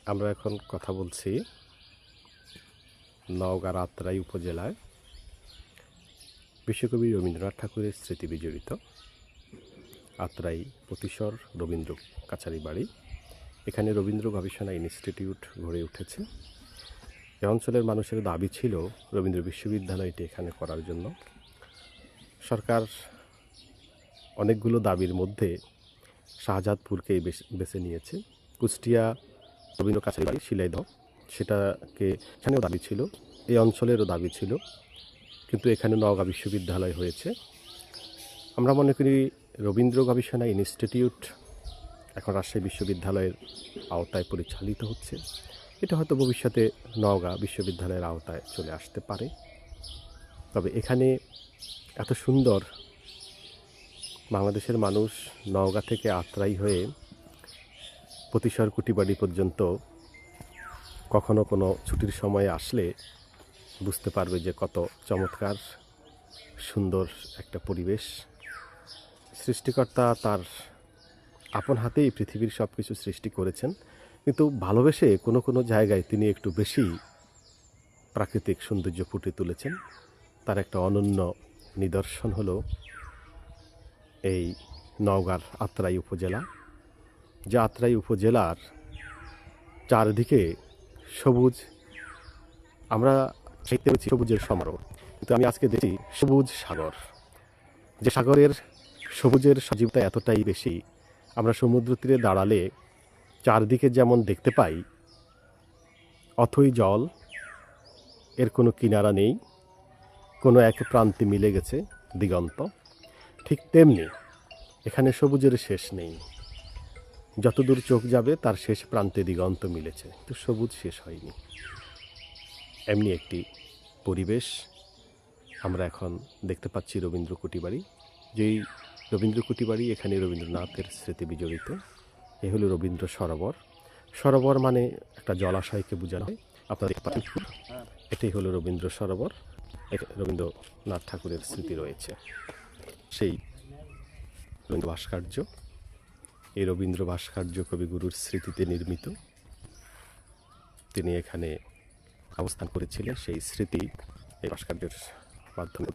আমরা এখন কথা বলছি নওগাঁর আত্রাই উপজেলায় বিশ্বকবি রবীন্দ্রনাথ ঠাকুরের স্মৃতি বিজড়িত আত্রাই প্রতিশর রবীন্দ্র কাছারি বাড়ি। এখানে রবীন্দ্র গবেষণা ইনস্টিটিউট গড়ে উঠেছে। এ অঞ্চলের মানুষের দাবি ছিল রবীন্দ্র বিশ্ববিদ্যালয়টি এখানে করার জন্য। সরকার অনেকগুলো দাবির মধ্যে শাহজাদপুরকেই বেছে নিয়েছে। কুষ্টিয়া রবীন্দ্র কাছারি বাড়ি শিলাইদহ সেখানেও দাবি ছিল, এই অঞ্চলেরও দাবি ছিল, কিন্তু এখানে নওগাঁ বিশ্ববিদ্যালয় হয়েছে। আমরা মনে করি রবীন্দ্র গবেষণা ইনস্টিটিউট এখন রাজশাহী বিশ্ববিদ্যালয়ের আওতায় পরিচালিত হচ্ছে। এটা হয়তো ভবিষ্যতে নওগাঁ বিশ্ববিদ্যালয়ের আওতায় চলে আসতে পারে। তবে এখানে এত সুন্দর, বাংলাদেশের মানুষ নওগাঁ থেকে আত্রাই হয়ে প্রতিশর কুটিবাড়ি পর্যন্ত কখনো কোনো ছুটির সময়ে আসলে বুঝতে পারবে যে কত চমৎকার সুন্দর একটা পরিবেশ। সৃষ্টিকর্তা তার আপন হাতেই পৃথিবীর সব কিছু সৃষ্টি করেছেন, কিন্তু ভালোবেসে কোনো কোনো জায়গায় তিনি একটু বেশি প্রাকৃতিক সৌন্দর্য ফুটে তুলেছেন। তার একটা অনন্য নিদর্শন হলো এই নওগাঁর আত্রাই উপজেলা, যে আত্রাই উপজেলার চারদিকে সবুজ। আমরা দেখতে পাচ্ছি সবুজের সমারোহ, কিন্তু আমি আজকে দেখি সবুজ সাগর, যে সাগরের সবুজের সজীবতা এতটাই বেশি, আমরা সমুদ্র তীরে দাঁড়ালে চারদিকে যেমন দেখতে পাই অথই জল, এর কোনো কিনারা নেই, কোনো এক প্রান্তে মিলে গেছে দিগন্ত, ঠিক তেমনি এখানে সবুজের শেষ নেই। যতদূর চোখ যাবে তার শেষ প্রান্তে দিগন্ত মিলেছে, তো সবুজ শেষ হয়নি। এমনি একটি পরিবেশ আমরা এখন দেখতে পাচ্ছি রবীন্দ্র কুটিবাড়ি। যেই রবীন্দ্র কুটিবাড়ি, এখানে রবীন্দ্রনাথের স্মৃতি বিজড়িত। এ হলো রবীন্দ্র সরোবর। সরোবর মানে একটা জলাশয়কে বোঝানো হয়। আপনারা দেখতে পাচ্ছেন, এটাই হলো রবীন্দ্র সরোবর। রবীন্দ্রনাথ ঠাকুরের স্মৃতি রয়েছে সেই রবীন্দ্র ভাস্কর্য। এই রবীন্দ্র ভাস্কর্য কবিগুরুর স্মৃতিতে নির্মিত। তিনি এখানে অবস্থান করেছিলেন, সেই স্মৃতি এই ভাস্কর্যের মাধ্যমে